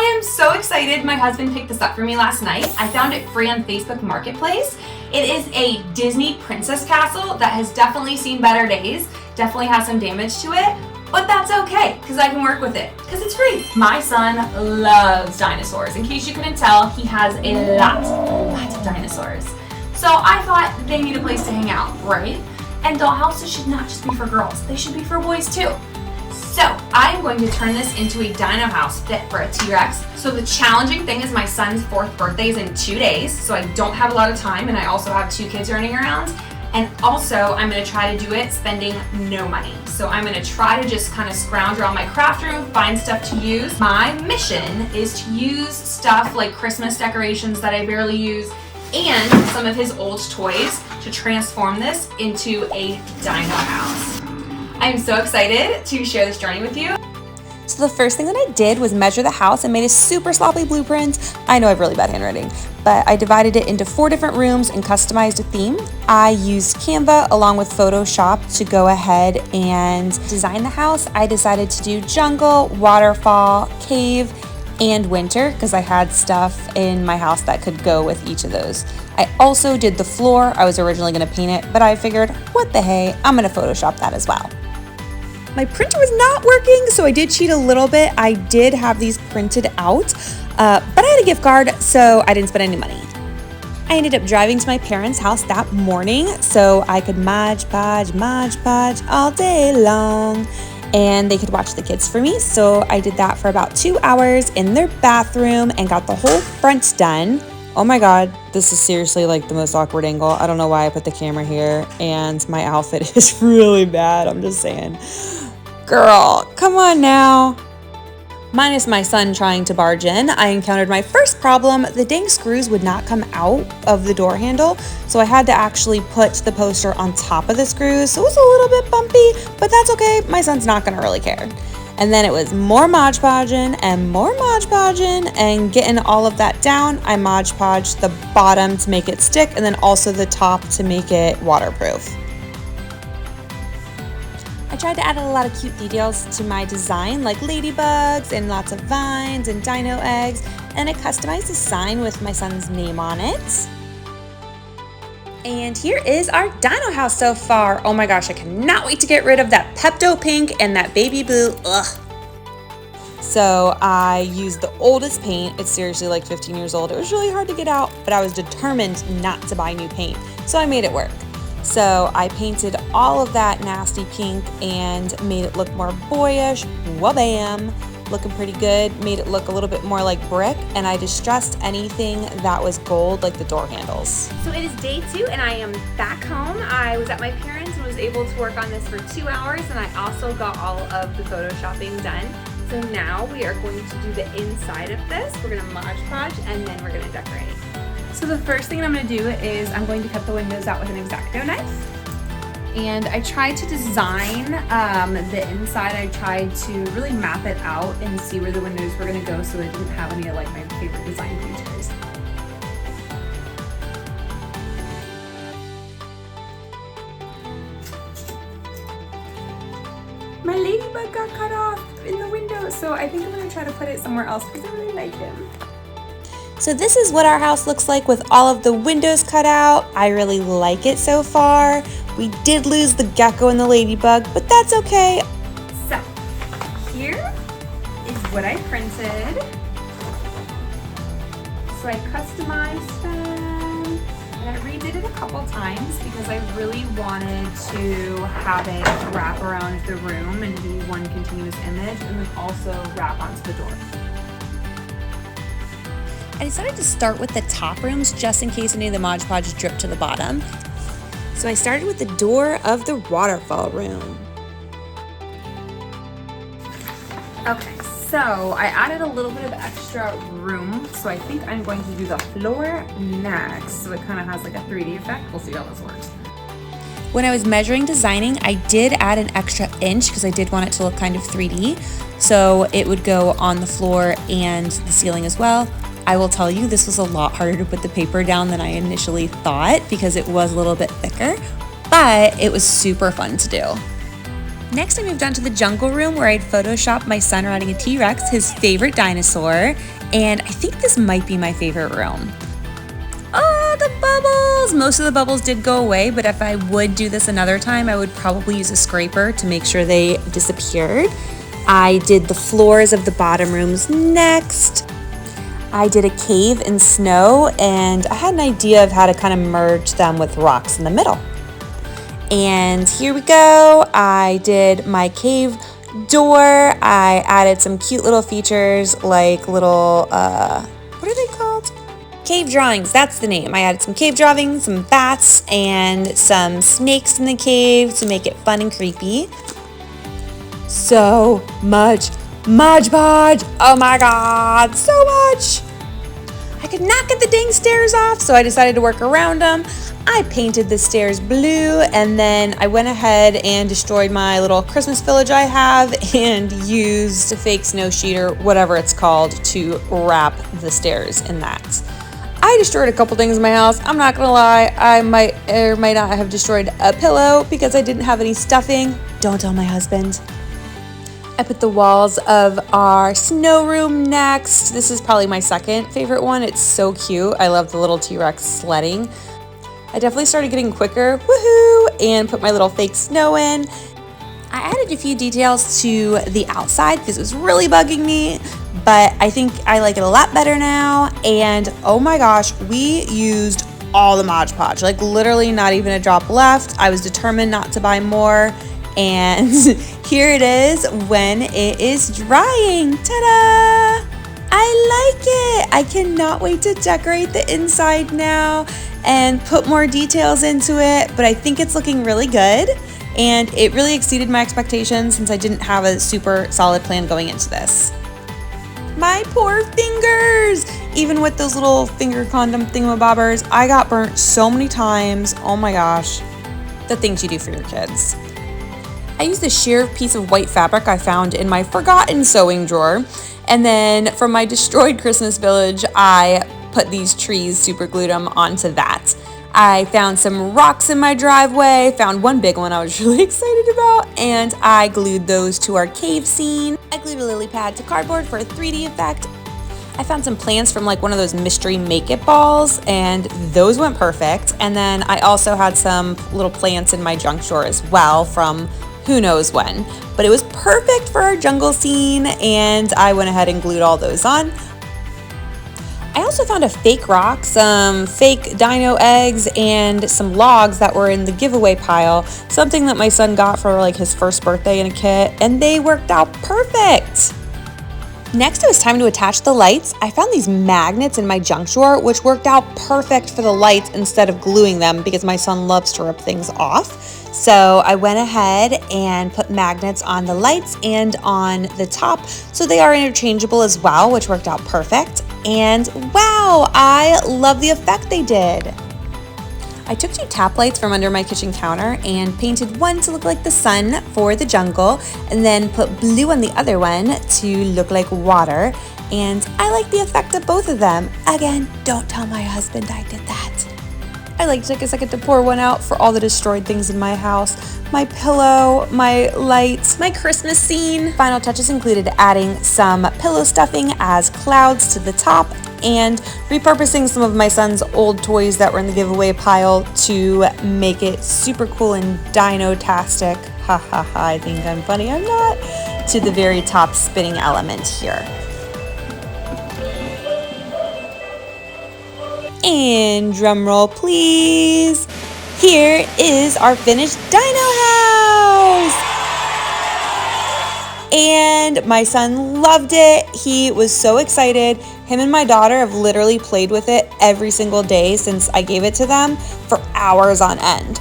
I am so excited. My husband picked this up for me last night. I found it free on Facebook Marketplace. It is a Disney princess castle that has definitely seen better days, definitely has some damage to it, but that's okay because I can work with it because it's free. My son loves dinosaurs. In case you couldn't tell, he has a lot of dinosaurs. So I thought they need a place to hang out, right? And dollhouses should not just be for girls, they should be for boys too. So I'm going to turn this into a dino house fit for a T-Rex. So the challenging thing is my son's 4th birthday is in 2 days, so I don't have a lot of time, and I also have 2 kids running around. And also I'm gonna try to do it spending no money. So I'm gonna try to just kind of scrounge around my craft room, find stuff to use. My mission is to use stuff like Christmas decorations that I barely use and some of his old toys to transform this into a dino house. I'm so excited to share this journey with you. So the first thing that I did was measure the house and made a super sloppy blueprint. I know I have really bad handwriting, but I divided it into 4 different rooms and customized a theme. I used Canva along with Photoshop to go ahead and design the house. I decided to do jungle, waterfall, cave, and winter because I had stuff in my house that could go with each of those. I also did the floor. I was originally going to paint it, but I figured, what the hey, I'm going to Photoshop that as well. My printer was not working, so I did cheat a little bit. I did have these printed out, but I had a gift card, so I didn't spend any money. I ended up driving to my parents' house that morning so I could Mod Podge all day long, and they could watch the kids for me. So I did that for about 2 hours in their bathroom and got the whole front done. Oh my God, this is seriously like the most awkward angle. I don't know why I put the camera here, and my outfit is really bad. I'm just saying. Girl, come on now. Minus my son trying to barge in, I encountered my first problem. The dang screws would not come out of the door handle, so I had to actually put the poster on top of the screws, so it was a little bit bumpy, but that's okay. My son's not gonna really care. And then it was more Mod Podging and more Mod Podging, and getting all of that down, I Mod Podged the bottom to make it stick, and then also the top to make it waterproof. I tried to add a lot of cute details to my design, like ladybugs and lots of vines and dino eggs, and I customized a sign with my son's name on it. And here is our dino house so far. Oh my gosh, I cannot wait to get rid of that Pepto pink and that baby blue. Ugh. So I used the oldest paint. It's seriously like 15 years old. It was really hard to get out, but I was determined not to buy new paint. So I made it work. So I painted all of that nasty pink and made it look more boyish. Wha-bam! Looking pretty good. Made it look a little bit more like brick, and I distressed anything that was gold, like the door handles. So it is day 2 and I am back home. I was at my parents' and was able to work on this for 2 hours, and I also got all of the photoshopping done. So now we are going to do the inside of this. We're gonna Mod Podge and then we're gonna decorate. So the first thing I'm gonna do is I'm going to cut the windows out with an X-Acto knife. And I tried to design the inside. I tried to really map it out and see where the windows were gonna go so it didn't have any of like my favorite design features. My ladybug got cut off in the window, so I think I'm gonna try to put it somewhere else because I really like him. So this is what our house looks like with all of the windows cut out. I really like it so far. We did lose the gecko and the ladybug, but that's okay. So here is what I printed. So I customized them, and I redid it a couple times because I really wanted to have it wrap around the room and be one continuous image, and then also wrap onto the door. I decided to start with the top rooms just in case any of the Mod Podge dripped to the bottom. So I started with the door of the waterfall room. Okay, so I added a little bit of extra room, so I think I'm going to do the floor next, so it kind of has like a 3D effect. We'll see how this works. When I was measuring designing, I did add an extra inch because I did want it to look kind of 3D. So it would go on the floor and the ceiling as well. I will tell you, this was a lot harder to put the paper down than I initially thought because it was a little bit thicker, but it was super fun to do. Next, I moved on to the jungle room where I'd photoshopped my son riding a T-Rex, his favorite dinosaur, and I think this might be my favorite room. Oh, the bubbles! Most of the bubbles did go away, but if I would do this another time, I would probably use a scraper to make sure they disappeared. I did the floors of the bottom rooms next. I did a cave in snow, and I had an idea of how to kind of merge them with rocks in the middle. And here we go. I did my cave door. I added some cute little features like little, what are they called? Cave drawings, that's the name. I added some cave drawings, some bats, and some snakes in the cave to make it fun and creepy. So much Mod Podge. Oh my God, so much. I could not get the dang stairs off, so I decided to work around them. I painted the stairs blue, and then I went ahead and destroyed my little Christmas village I have and used a fake snow sheet or whatever it's called to wrap the stairs in that. I destroyed a couple things in my house. I'm not gonna lie, I might or might not have destroyed a pillow because I didn't have any stuffing. Don't tell my husband. I put the walls of our snow room next. This is probably my second favorite one. It's so cute. I love the little T-Rex sledding. I definitely started getting quicker, woohoo, and put my little fake snow in. I added a few details to the outside because it was really bugging me, but I think I like it a lot better now. And oh my gosh, we used all the Mod Podge, like literally not even a drop left. I was determined not to buy more. And here it is when it is drying. Ta-da! I like it. I cannot wait to decorate the inside now and put more details into it, but I think it's looking really good, and it really exceeded my expectations since I didn't have a super solid plan going into this. My poor fingers! Even with those little finger condom thingamabobbers, I got burnt so many times. Oh my gosh. The things you do for your kids. I used a sheer piece of white fabric I found in my forgotten sewing drawer, and then from my destroyed Christmas village, I put these trees, super glued them onto that. I found some rocks in my driveway, found one big one I was really excited about, and I glued those to our cave scene. I glued a lily pad to cardboard for a 3D effect. I found some plants from like one of those mystery make-it balls, and those went perfect. And then I also had some little plants in my junk drawer as well from who knows when. But it was perfect for our jungle scene, and I went ahead and glued all those on. I also found a fake rock, some fake dino eggs, and some logs that were in the giveaway pile, something that my son got for like his first birthday in a kit, and they worked out perfect. Next, it was time to attach the lights. I found these magnets in my junk drawer, which worked out perfect for the lights instead of gluing them because my son loves to rip things off. So I went ahead and put magnets on the lights and on the top, so they are interchangeable as well, which worked out perfect. And wow, I love the effect they did. I took 2 tap lights from under my kitchen counter and painted one to look like the sun for the jungle, and then put blue on the other one to look like water. And I like the effect of both of them. Again, don't tell my husband I did that. I like to take a second to pour one out for all the destroyed things in my house. My pillow, my lights, my Christmas scene. Final touches included adding some pillow stuffing as clouds to the top and repurposing some of my son's old toys that were in the giveaway pile to make it super cool and dino-tastic. Ha ha ha, I think I'm funny, I'm not. To the very top spinning element here. And drum roll, please. Here is our finished dino house. And my son loved it. He was so excited. Him and my daughter have literally played with it every single day since I gave it to them for hours on end.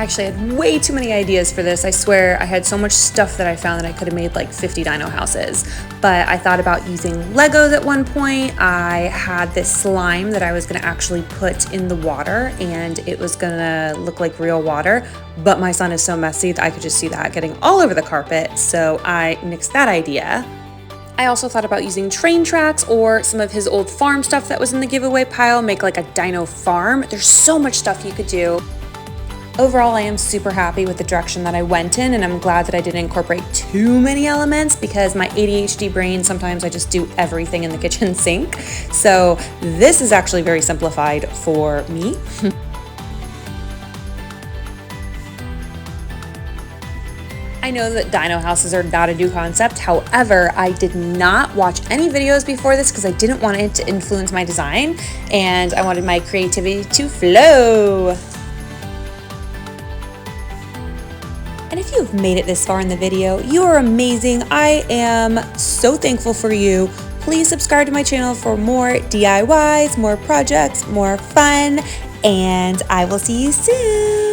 I actually had way too many ideas for this. I swear I had so much stuff that I found that I could have made like 50 dino houses. But I thought about using Legos at one point. I had this slime that I was gonna actually put in the water and it was gonna look like real water. But my son is so messy that I could just see that getting all over the carpet. So I nixed that idea. I also thought about using train tracks or some of his old farm stuff that was in the giveaway pile, make like a dino farm. There's so much stuff you could do. Overall, I am super happy with the direction that I went in, and I'm glad that I didn't incorporate too many elements because my ADHD brain, sometimes I just do everything in the kitchen sink. So this is actually very simplified for me. I know that dino houses are not a new concept. However, I did not watch any videos before this because I didn't want it to influence my design and I wanted my creativity to flow. And if you've made it this far in the video, you are amazing. I am so thankful for you. Please subscribe to my channel for more DIYs, more projects, more fun, and I will see you soon.